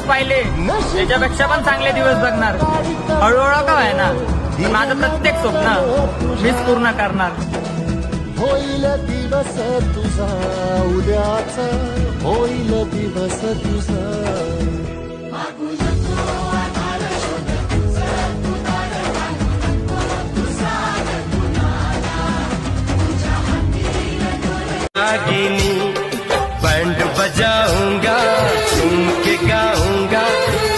पाहिले त्याच्यापेक्षा पण चांगले दिवस बघणार. हळूहळू का आहे ना, माझं प्रत्येक स्वप्न मीच पूर्ण करणार. होईल दिवस तुझा उद्याचा, होईल दिवस तुझा. बैंड बजाऊंगा, झूम के गाऊंगा,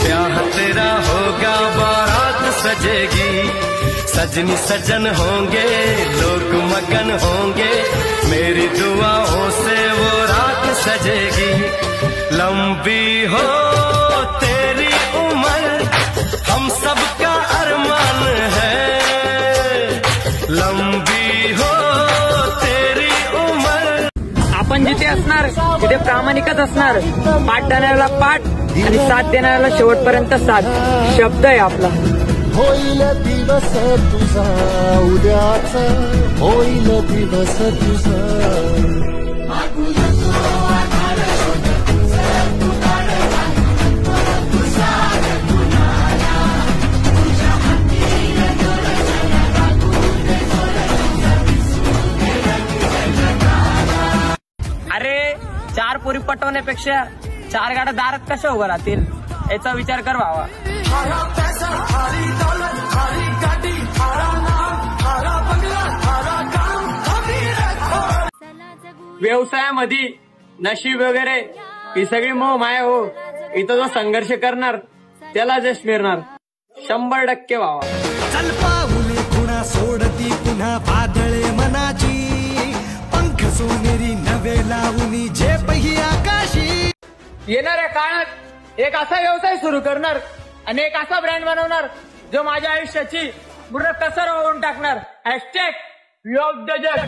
ब्याह तेरा होगा, बारात सजेगी, सजनी सजन होंगे, लोग मगन होंगे, मेरी दुआओं से वो रात सजेगी. लंबी हो तेरी उम्र, हम सबका अरमान है. लंबी हो तेरी उम्र. आपण जिथे असणार तिथे प्रामाणिकच असणार. पाठ देणाऱ्याला पाठ आणि साथ देणाऱ्याला शेवटपर्यंत साथ, शब्द आहे आपला. होईल दिवस तुझा उद्याचा, होईल दिवस तुझा. अरे 4 पोरी पटवण्यापेक्षा 4 गाड्या दारात कशा उभं राहतील याचा विचार कर भावा. व्यवसायामध्ये नशीब वगैरे ही सगळी मोह माया हो. इथं जो संघर्ष करणार त्याला यश मिळणार 100% भावा. चल पाऊले खुणा सोडती पुन्हा वादळे मनाची, पंख सोनेरी नवे लावूनी झेपही आकाशी. येणाऱ्या काळात एक असा व्यवसाय सुरू करणार आणि एक असा ब्रँड बनवणार जो माझ्या आयुष्याची पूर्ण कसर वाळून टाकणार. #योग द जग.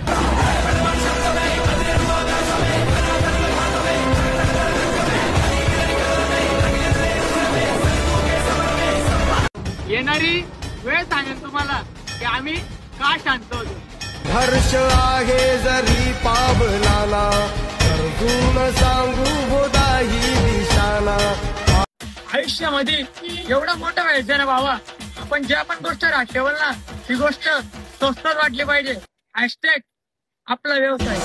येणारी वेळ सांगेल तुम्हाला की आम्ही का शांत होतो. हर्ष आहे जरी पावलाला, अर्जुन सांगू बोधाही दिशाला. आयुष्यामध्ये एवढं मोठं व्हायचं ना भावा, आपण ज्या पण गोष्ट ठेवल ना ती गोष्ट स्वस्तात वाटली पाहिजे. आपला व्यवसाय.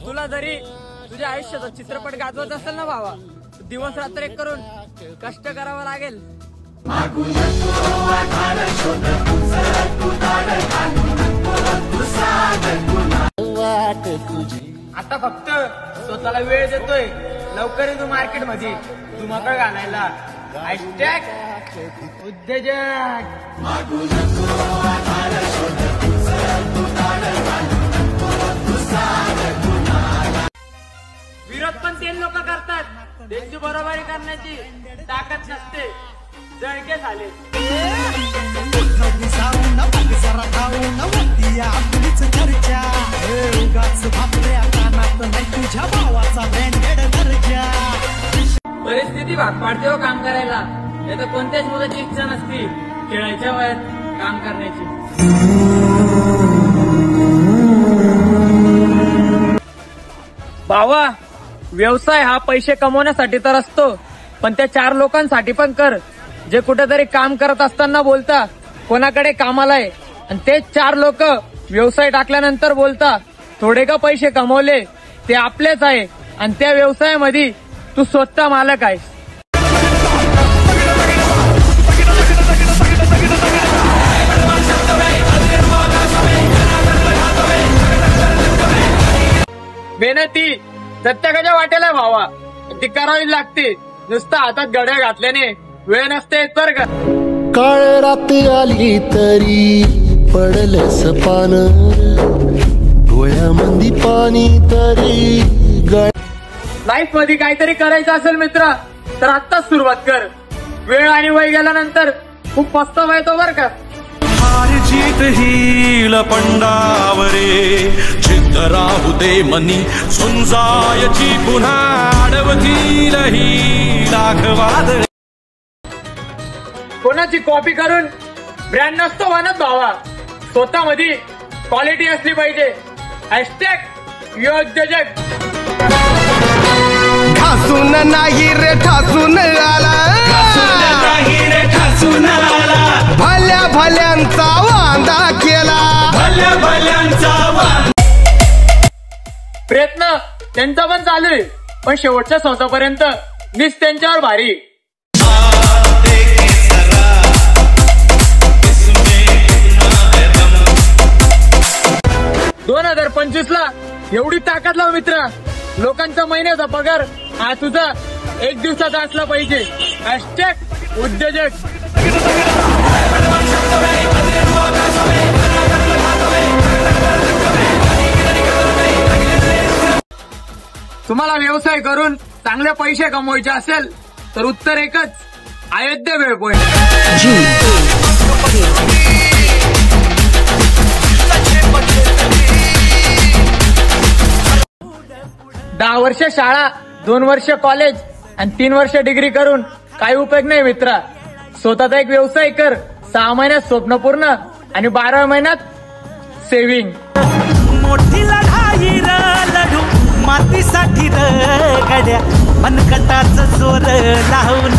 तुला जरी तुझ्या आयुष्याचा चित्रपट गाजवत असेल ना भावा, दिवस रात्र एक करून कष्ट करावं लागेल. आता फक्त स्वतःला वेळ देतोय, लवकर तू मार्केट मध्ये धुमाकळ घालायला. उद्योजक. विरोध पण ते लोक करतात त्यांची बरोबरी करण्याची ताकद नसते. जळके झाले. परिस्थिती भाग पाडते हो काम करायला. तर कोणत्याच मुलाची इच्छा नसती खेळायच्या वयात काम करण्याची. भावा, व्यवसाय हा पैसे कमवण्यासाठी तर असतो, पण त्या 4 लोकांसाठी पण कर जे कुठेतरी काम करत असताना बोलता कोणाकडे कामाला आहे, आणि ते 4 लोक व्यवसाय टाकल्यानंतर बोलता थोडे का पैसे कमवले ते आपलेच आहे, आणि त्या व्यवसायामध्ये तू स्वतः मालक आहेस. मेहनती प्रत्येकाच्या वाटेला भावा, ती करावी लागते. नुसतं हातात घड्या घातल्याने वेळ नसते तर का. काळ रात आली तरी पडलंस पान, डोळ्यामंदी पाणी तरी. लाईफ मध्ये काहीतरी करायचं असेल मित्र तर आत्ताच सुरुवात कर. वेळ आणि वय गेल्यानंतर खूप पस्तावा येतो बर का. हार जीत ही लपंडावरे, चित्त राहू दे मनी सुंजायची पुन्हा अडवतील ही लाख वादळे. कोणाची कॉपी करून ब्रँड नसतो बनत भावा, स्वतःमध्ये क्वालिटी असली पाहिजे. #योद्योजक. घासून नाही रे ठासून आला, भल्या भल्यांचा वांदा केला. प्रयत्न त्यांचा पण चालू आहे, पण शेवटच्या संस्थापर्यंत मीच त्यांच्यावर भारी. 2025 ला एवढी ताकद लाव मित्र. लोकांचा महिन्याचा पगार हा तुझा 1 दिवसाचा असला पाहिजे. #उद्योजक. तुम्हाला व्यवसाय करून चांगले पैसे कमवायचे असेल तर उत्तर एकच, अयोध्या वेळ पॉइंट. 10 वर्ष शाळा, 2 वर्ष कॉलेज आणि 3 वर्ष डिग्री करून काही उपयोग नाही मित्रा. स्वतःचा एक व्यवसाय कर. 6 महिन्यात स्वप्न पूर्ण आणि 12 महिन्यात सेव्हिंग. मोठी लढाई र लढू मातीसाठी र गड्या, मनकटाच जोर लावून